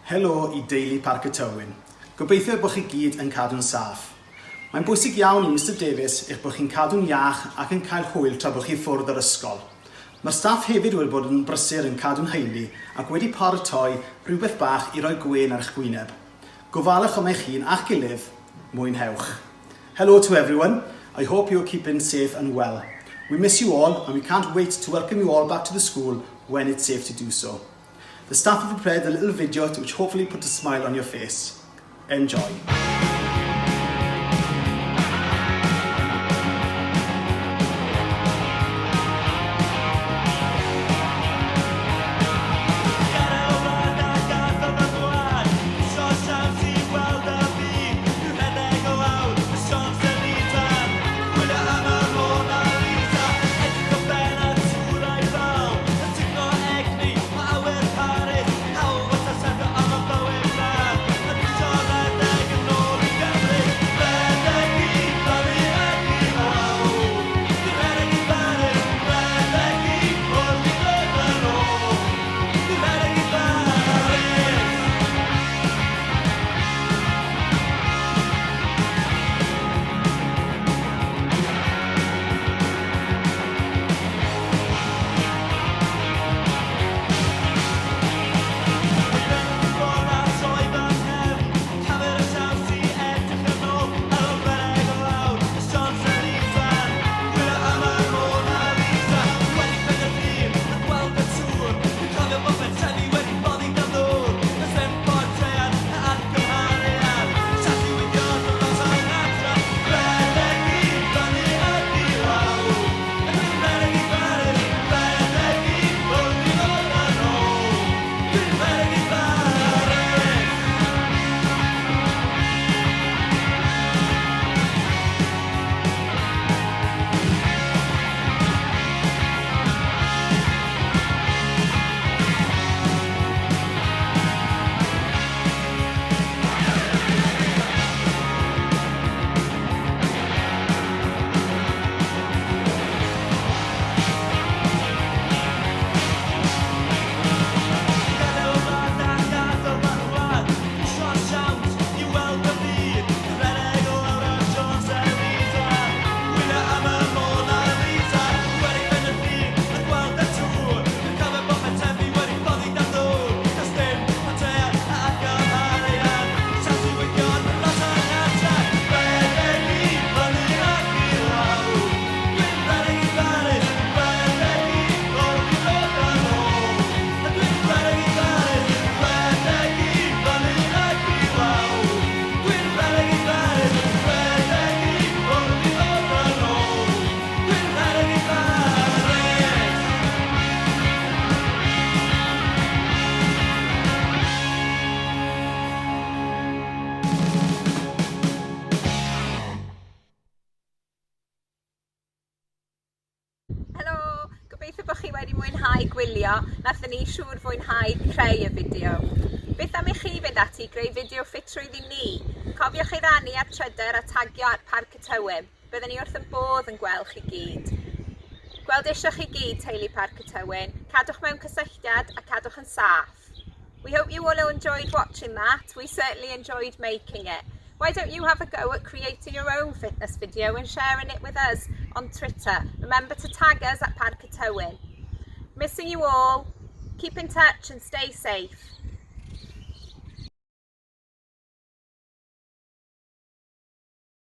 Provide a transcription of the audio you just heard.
Helo I deulu Parc y Tywyn. Gobeithio bod chi gyd yn cadw'n saff. Mae'n bwysig iawn I Mr Davies eich bod chi'n cadw'n iach ac yn cael hwyl tra bod chi ffwrdd o'r ysgol. Mae'r staff hefyd wedi bod yn brysur yn cadw'n heili ac wedi paratoi rhywbeth bach I roi gwên ar eich gwyneb. Gofalwch am eich hun a'ch gilydd, mwynhewch. Hello to everyone. I hope you're keeping safe and well. We miss you all and we can't wait to welcome you all back to the school when it's safe to do so. The staff have prepared a little video which hopefully puts a smile on your face. Enjoy. Gobeithio bod chi wedi mwynhau gwylio, nathon ni siŵr fwynhau creu y fideo. Beth am I chi fynd ati greu fideo ffitrwydd I ni? Cofiwch ei rannu ar Twitter a tagio ar Parc y Tywyn. Byddwn ni wrth yn bodd yn gweld chi gyd. Gweld eisiau chi gyd teulu Parc y Tywyn, cadwch mewn cysylltiad a cadwch yn saff. We hope you all enjoyed watching that. We certainly enjoyed making it. Why don't you have a go at creating your own fitness video and sharing it with us on Twitter? Remember to tag us at Parc y Tywyn. Missing you all. Keep in touch and stay safe.